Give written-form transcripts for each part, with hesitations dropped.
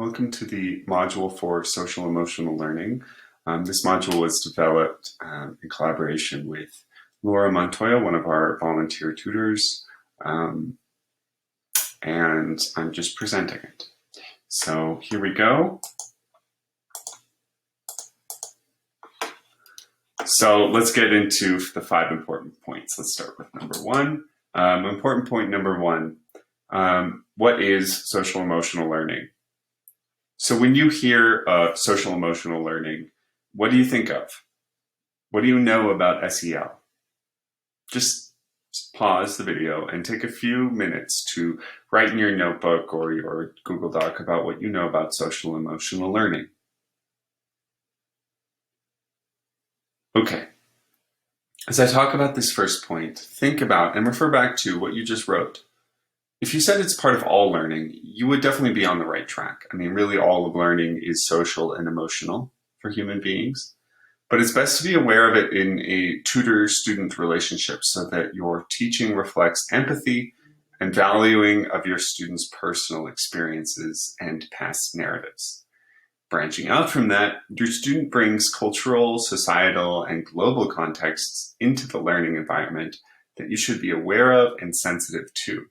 Welcome to the module for social emotional learning. This module was developed in collaboration with Laura Montoya, one of our volunteer tutors, and I'm just presenting it. So here we go. So let's get into the 5 important points. Let's start with number 1. Important point number 1, what is social emotional learning? So when you hear social emotional learning, what do you think of? What do you know about SEL? Just pause the video and take a few minutes to write in your notebook or your Google Doc about what you know about social emotional learning. Okay. As I talk about this first point, think about and refer back to what you just wrote. If you said it's part of all learning, you would definitely be on the right track. I mean, really all of learning is social and emotional for human beings, but it's best to be aware of it in a tutor-student relationship so that your teaching reflects empathy and valuing of your students' personal experiences and past narratives. Branching out from that, your student brings cultural, societal, and global contexts into the learning environment that you should be aware of and sensitive to.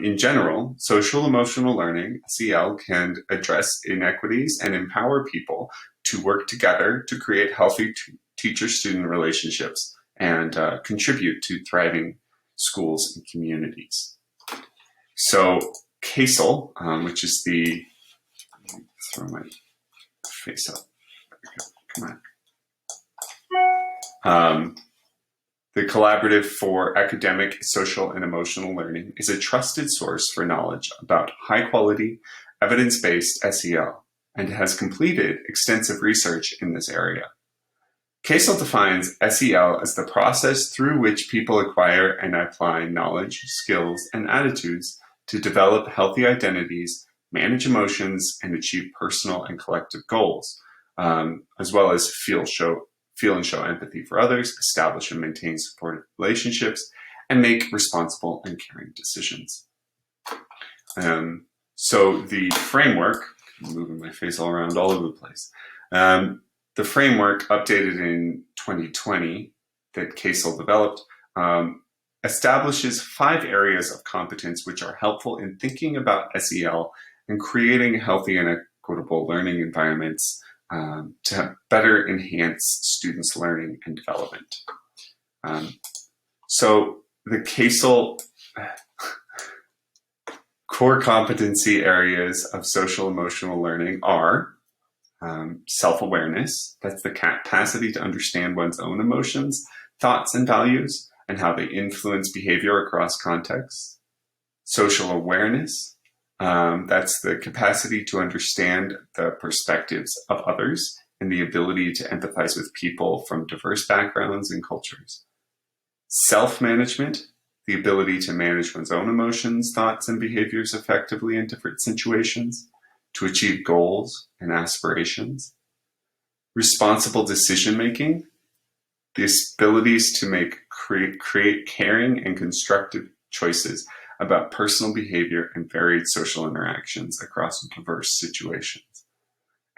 In general, social emotional learning, SEL, can address inequities and empower people to work together to create healthy teacher-student relationships and contribute to thriving schools and communities. So CASEL, which is the, let me throw my face up, come on. The Collaborative for Academic, Social, and Emotional Learning is a trusted source for knowledge about high-quality, evidence-based SEL, and has completed extensive research in this area. CASEL defines SEL as the process through which people acquire and apply knowledge, skills, and attitudes to develop healthy identities, manage emotions, and achieve personal and collective goals, as well as feel and show empathy for others, establish and maintain supportive relationships, and make responsible and caring decisions. So the framework, I'm moving my face all around all over the place. The framework updated in 2020 that CASEL developed establishes 5 areas of competence which are helpful in thinking about SEL and creating healthy and equitable learning environments to better enhance students' learning and development. So the CASEL core competency areas of social emotional learning are self-awareness, that's the capacity to understand one's own emotions, thoughts, and values, and how they influence behavior across contexts. Social awareness, that's the capacity to understand the perspectives of others and the ability to empathize with people from diverse backgrounds and cultures. Self-management, the ability to manage one's own emotions, thoughts, and behaviors effectively in different situations to achieve goals and aspirations. Responsible decision-making, the abilities to create caring and constructive choices about personal behavior and varied social interactions across diverse situations.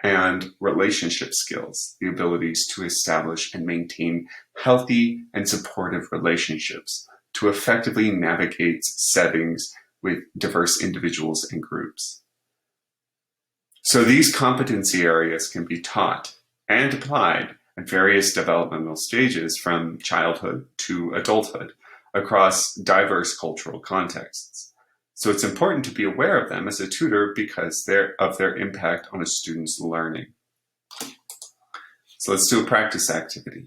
And relationship skills, the abilities to establish and maintain healthy and supportive relationships to effectively navigate settings with diverse individuals and groups. So these competency areas can be taught and applied at various developmental stages from childhood to adulthood across diverse cultural contexts. So it's important to be aware of them as a tutor because of their impact on a student's learning. So let's do a practice activity.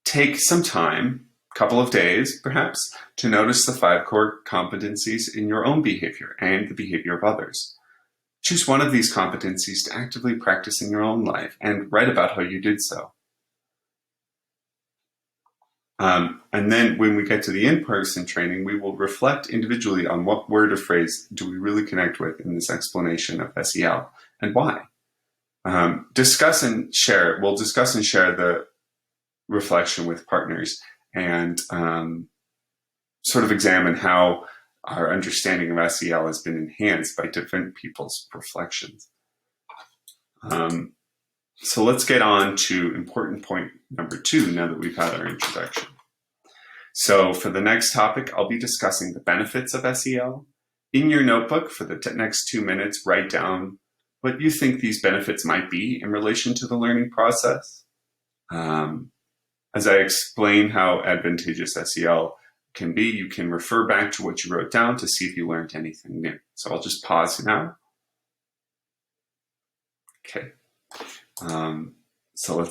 Take some time, a couple of days perhaps, to notice the 5 core competencies in your own behavior and the behavior of others. Choose one of these competencies to actively practice in your own life and write about how you did so. And then when we get to the in-person training, we will reflect individually on what word or phrase do we really connect with in this explanation of SEL and why. We'll discuss and share the reflection with partners and sort of examine how our understanding of SEL has been enhanced by different people's reflections. So let's get on to important point number 2 now that we've had our introduction. So for the next topic, I'll be discussing the benefits of SEL. In your notebook for the next 2 minutes, write down what you think these benefits might be in relation to the learning process. As I explain how advantageous SEL can be, you can refer back to what you wrote down to see if you learned anything new. So I'll just pause now. Okay. So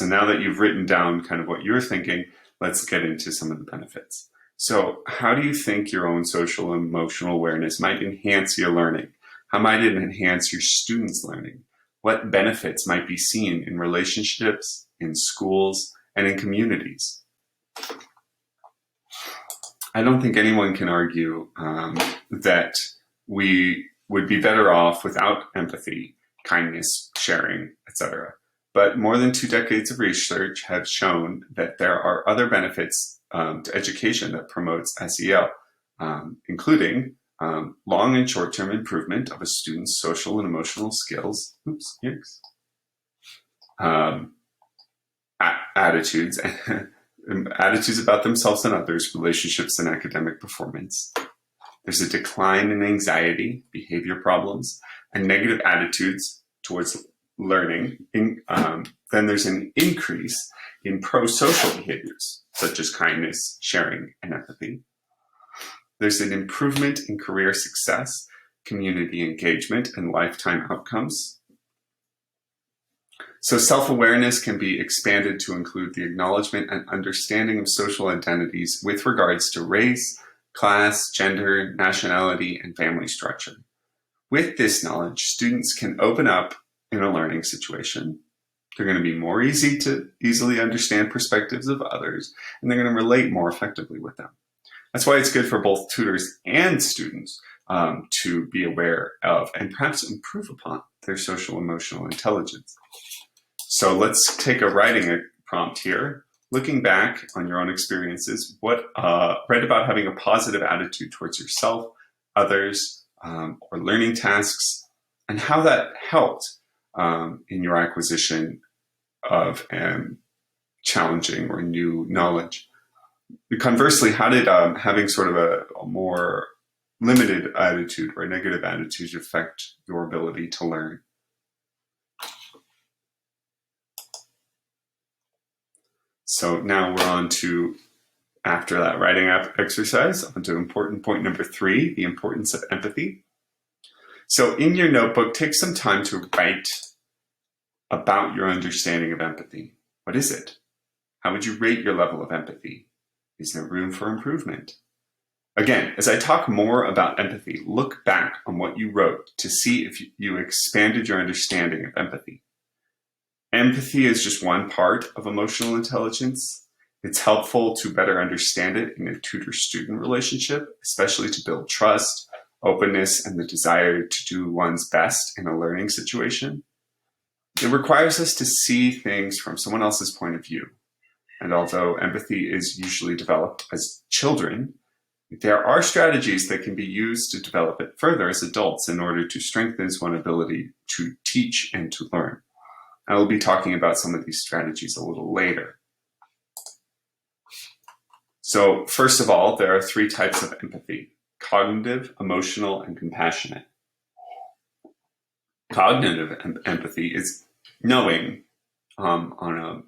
now that you've written down kind of what you're thinking, let's get into some of the benefits. So how do you think your own social and emotional awareness might enhance your learning? How might it enhance your students' learning? What benefits might be seen in relationships, in schools, and in communities? I don't think anyone can argue that we would be better off without empathy, kindness, sharing, etc. But more than 2 decades of research have shown that there are other benefits to education that promotes SEL, including long and short-term improvement of a student's social and emotional skills, attitudes, attitudes about themselves and others, relationships, and academic performance. There's a decline in anxiety, behavior problems, and negative attitudes towards learning. Then there's an increase in pro-social behaviors, such as kindness, sharing, and empathy. There's an improvement in career success, community engagement, and lifetime outcomes. So self-awareness can be expanded to include the acknowledgement and understanding of social identities with regards to race, class, gender, nationality, and family structure. With this knowledge, students can open up in a learning situation. They're going to be more easily understand perspectives of others, and they're going to relate more effectively with them. That's why it's good for both tutors and students to be aware of and perhaps improve upon their social emotional intelligence. So let's take a writing prompt here. Looking back on your own experiences, write about having a positive attitude towards yourself, others, or learning tasks, and how that helped in your acquisition of challenging or new knowledge. Conversely, how did having sort of a more limited attitude or a negative attitude affect your ability to learn? So now we're on to, after that writing exercise, on to important point number 3, the importance of empathy. So in your notebook, take some time to write about your understanding of empathy. What is it? How would you rate your level of empathy? Is there room for improvement? Again, as I talk more about empathy, look back on what you wrote to see if you expanded your understanding of empathy. Empathy is just one part of emotional intelligence. It's helpful to better understand it in a tutor-student relationship, especially to build trust, openness, and the desire to do one's best in a learning situation. It requires us to see things from someone else's point of view. And although empathy is usually developed as children, there are strategies that can be used to develop it further as adults in order to strengthen one's ability to teach and to learn. I will be talking about some of these strategies a little later. So first of all, there are 3 types of empathy: cognitive, emotional, and compassionate. Cognitive empathy is knowing on a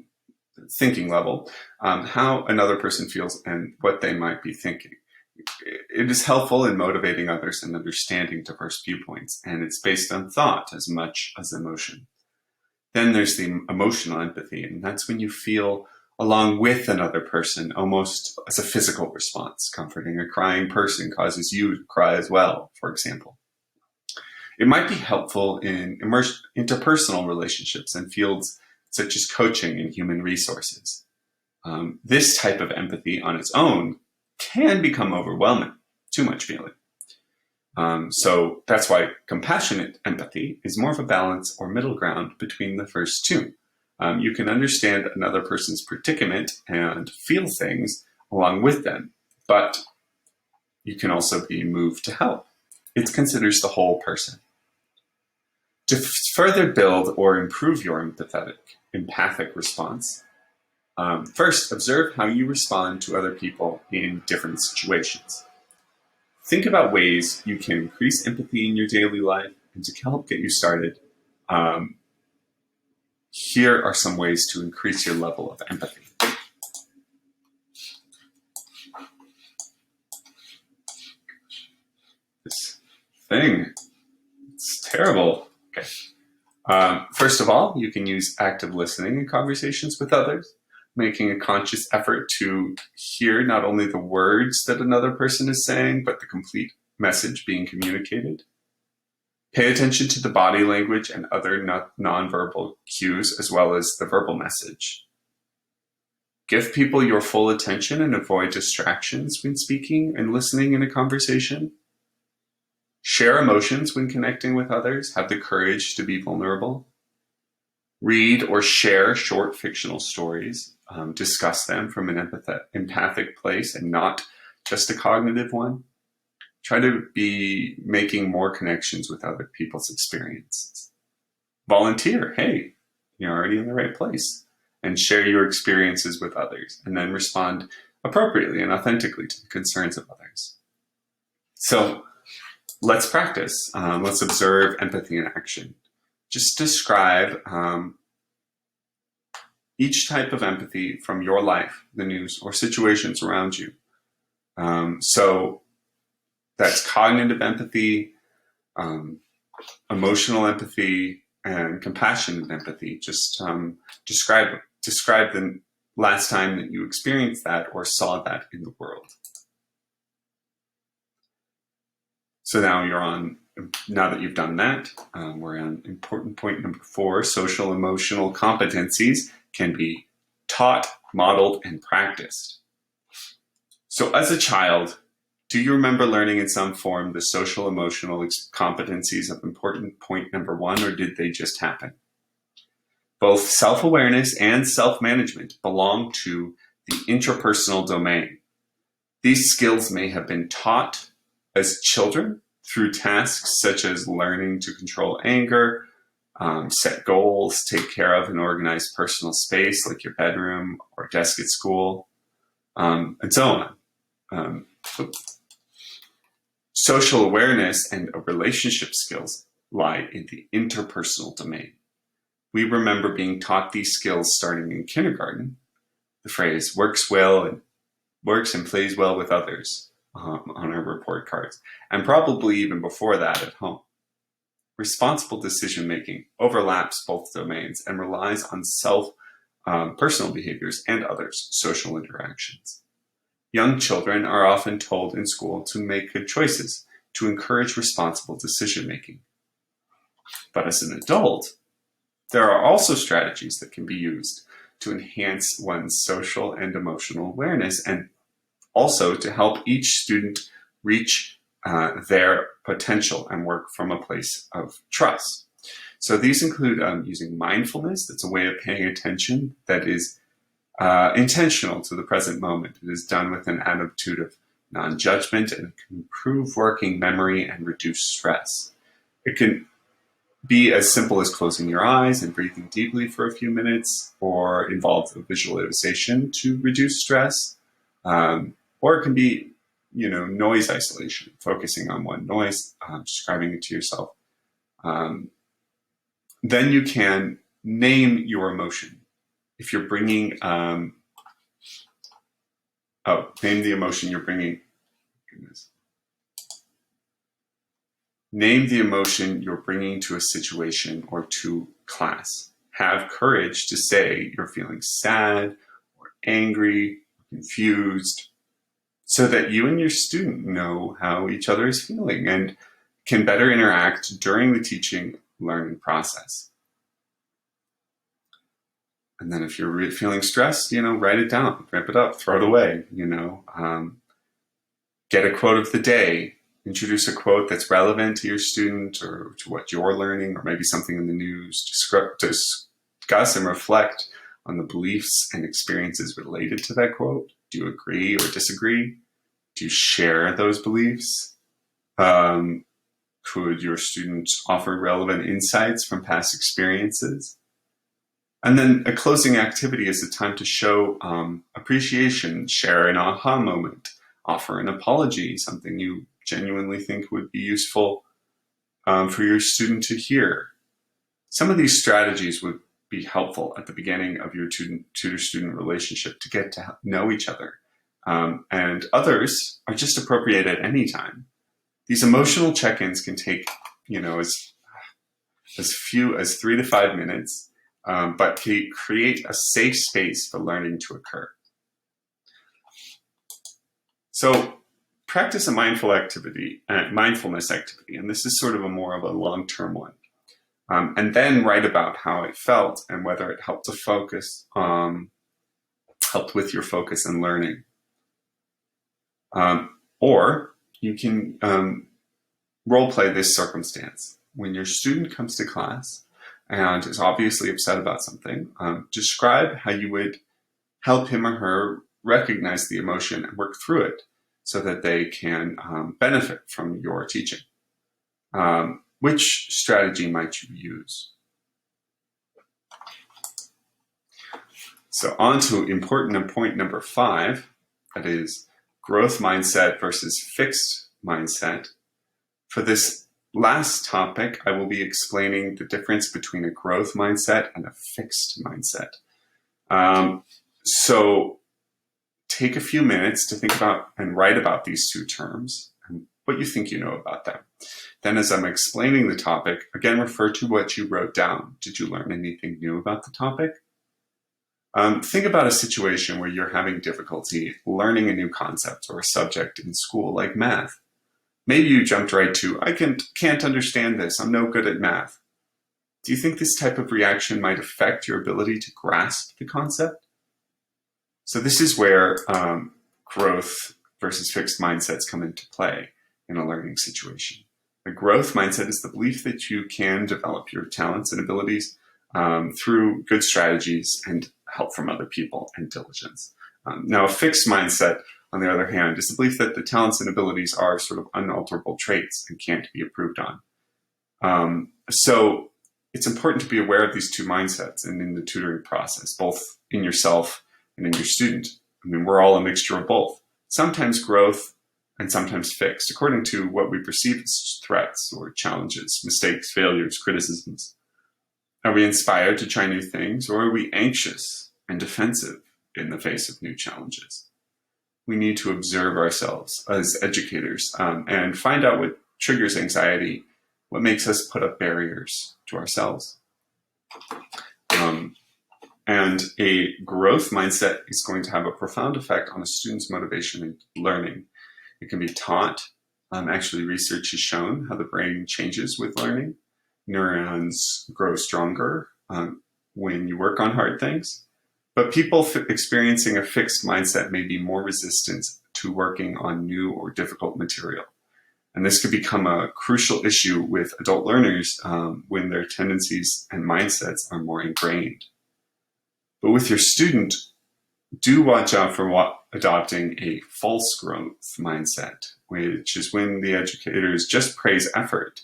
thinking level how another person feels and what they might be thinking. It is helpful in motivating others and understanding diverse viewpoints, and it's based on thought as much as emotion. Then there's the emotional empathy, and that's when you feel along with another person, almost as a physical response. Comforting a crying person causes you to cry as well, for example. It might be helpful in interpersonal relationships and fields such as coaching and human resources. This type of empathy on its own can become overwhelming, too much feeling. So that's why compassionate empathy is more of a balance or middle ground between the first 2. You can understand another person's predicament and feel things along with them, but You can also be moved to help. It considers the whole person. To further build or improve your empathic response, first, observe how you respond to other people in different situations. Think about ways you can increase empathy in your daily life, and to help get you started, here are some ways to increase your level of empathy. This thing, it's terrible. Okay. First of all, you can use active listening in conversations with others, making a conscious effort to hear not only the words that another person is saying, but the complete message being communicated. Pay attention to the body language and other nonverbal cues, as well as the verbal message. Give people your full attention and avoid distractions when speaking and listening in a conversation. Share emotions when connecting with others. Have the courage to be vulnerable. Read or share short fictional stories. Discuss them from an empathic place and not just a cognitive one. Try to be making more connections with other people's experiences. Volunteer. Hey, you're already in the right place. And share your experiences with others. And then respond appropriately and authentically to the concerns of others. So let's practice. Let's observe empathy in action. Just describe each type of empathy from your life, the news, or situations around you. So that's cognitive empathy, emotional empathy, and compassionate empathy. Just describe the last time that you experienced that or saw that in the world. So now that you've done that, we're on important point number 4. Social emotional competencies can be taught, modeled, and practiced. So as a child, do you remember learning in some form the social emotional competencies of important point number 1, or did they just happen? Both self-awareness and self-management belong to the interpersonal domain. These skills may have been taught as children through tasks such as learning to control anger, set goals, take care of and organize personal space like your bedroom or desk at school, and so on. Social awareness and relationship skills lie in the interpersonal domain. We remember being taught these skills starting in kindergarten. The phrase works and plays well with others on our report cards, and probably even before that at home. Responsible decision-making overlaps both domains and relies on personal behaviors and others' social interactions. Young children are often told in school to make good choices, to encourage responsible decision-making. But as an adult, there are also strategies that can be used to enhance one's social and emotional awareness, and also to help each student reach their potential and work from a place of trust. So these include using mindfulness. That's a way of paying attention that is intentional to the present moment. It is done with an attitude of non-judgment and can improve working memory and reduce stress. It can be as simple as closing your eyes and breathing deeply for a few minutes, or involve a visualization to reduce stress. Or it can be, noise isolation, focusing on one noise, describing it to yourself. Then you can name your emotion. If you're bringing, name the emotion you're bringing. Goodness. Name the emotion you're bringing to a situation or to class. Have courage to say you're feeling sad or angry or confused, so that you and your student know how each other is feeling and can better interact during the teaching learning process. And then if you're feeling stressed, write it down, ramp it up, throw it away, get a quote of the day. Introduce a quote that's relevant to your student or to what you're learning, or maybe something in the news. Discuss and reflect on the beliefs and experiences related to that quote. Do you agree or disagree? Do you share those beliefs? Could your students offer relevant insights from past experiences? And then a closing activity is a time to show appreciation, share an aha moment, offer an apology, something you genuinely think would be useful for your student to hear. Some of these strategies would be helpful at the beginning of your tutor-student relationship to get to know each other. And others are just appropriate at any time. These emotional check-ins can take, as few as 3 to 5 minutes, but can create a safe space for learning to occur. So practice a mindfulness activity, and this is sort of more of a long-term one. And then write about how it felt and whether it helped to focus, helped with your focus and learning. Or you can role play this circumstance. When your student comes to class and is obviously upset about something, describe how you would help him or her recognize the emotion and work through it so that they can benefit from your teaching. Which strategy might you use? So on to important point number 5, that is growth mindset versus fixed mindset. For this last topic, I will be explaining the difference between a growth mindset and a fixed mindset. So take a few minutes to think about and write about these two terms and what you think you know about them. Then as I'm explaining the topic, again, refer to what you wrote down. Did you learn anything new about the topic? Think about a situation where you're having difficulty learning a new concept or a subject in school, like math. Maybe you jumped right to, I can't understand this, I'm no good at math. Do you think this type of reaction might affect your ability to grasp the concept? So this is where growth versus fixed mindsets come into play in a learning situation. A growth mindset is the belief that you can develop your talents and abilities through good strategies and help from other people and diligence. Now, a fixed mindset, on the other hand, is the belief that the talents and abilities are sort of unalterable traits and can't be improved on. So it's important to be aware of these two mindsets and in the tutoring process, both in yourself and in your student. I mean, we're all a mixture of both. Sometimes growth and sometimes fixed, according to what we perceive as threats or challenges, mistakes, failures, criticisms. Are we inspired to try new things, or are we anxious and defensive in the face of new challenges? We need to observe ourselves as educators and find out what triggers anxiety, what makes us put up barriers to ourselves. And a growth mindset is going to have a profound effect on a student's motivation and learning. It can be taught. Actually, research has shown how the brain changes with learning. Neurons grow stronger when you work on hard things. But people experiencing a fixed mindset may be more resistant to working on new or difficult material. And this could become a crucial issue with adult learners when their tendencies and mindsets are more ingrained. But with your student, do watch out for adopting a false growth mindset, which is when the educators just praise effort.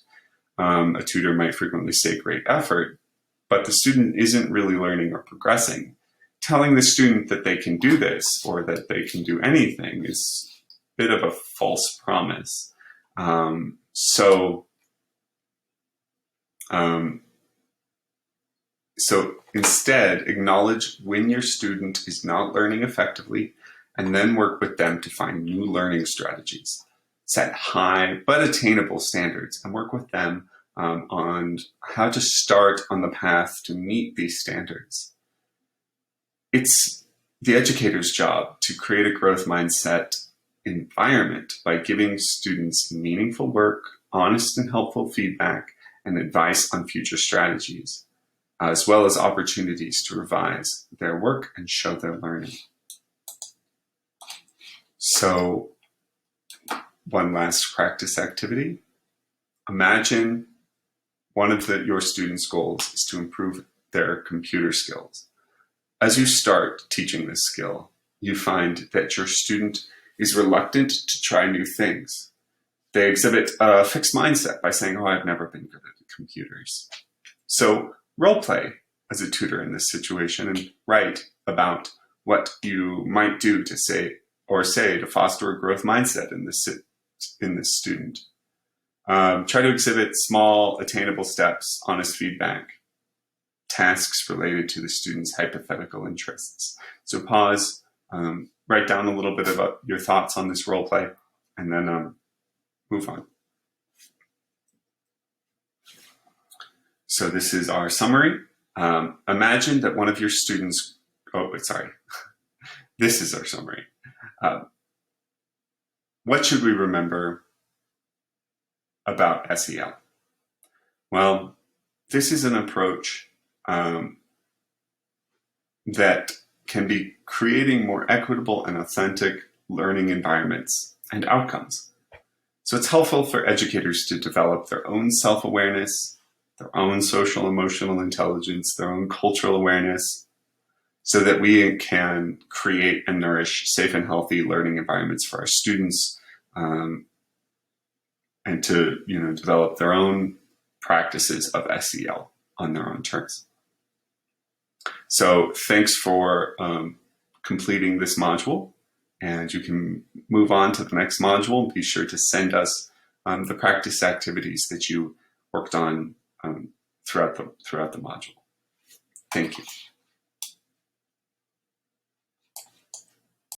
A tutor might frequently say great effort, but the student isn't really learning or progressing. Telling the student that they can do this or that they can do anything is a bit of a false promise. So instead, acknowledge when your student is not learning effectively and then work with them to find new learning strategies. Set high but attainable standards and work with them on how to start on the path to meet these standards. It's the educator's job to create a growth mindset environment by giving students meaningful work, honest and helpful feedback, and advice on future strategies, as well as opportunities to revise their work and show their learning. So, one last practice activity. Imagine one of your students' goals is to improve their computer skills. As you start teaching this skill, you find that your student is reluctant to try new things. They exhibit a fixed mindset by saying, oh, I've never been good at computers. So role play as a tutor in this situation and write about what you might do to say to foster a growth mindset in this student. Try to exhibit small, attainable steps, honest feedback, tasks related to the student's hypothetical interests. So pause, write down a little bit about your thoughts on this role play, and then move on. So this is our summary. Imagine that one of your students, this is our summary. What should we remember about SEL? Well, this is an approach that can be creating more equitable and authentic learning environments and outcomes. So it's helpful for educators to develop their own self-awareness, their own social emotional intelligence, their own cultural awareness, so that we can create and nourish safe and healthy learning environments for our students, and to develop their own practices of SEL on their own terms. So thanks for completing this module, and you can move on to the next module. Be sure to send us the practice activities that you worked on throughout the module. Thank you.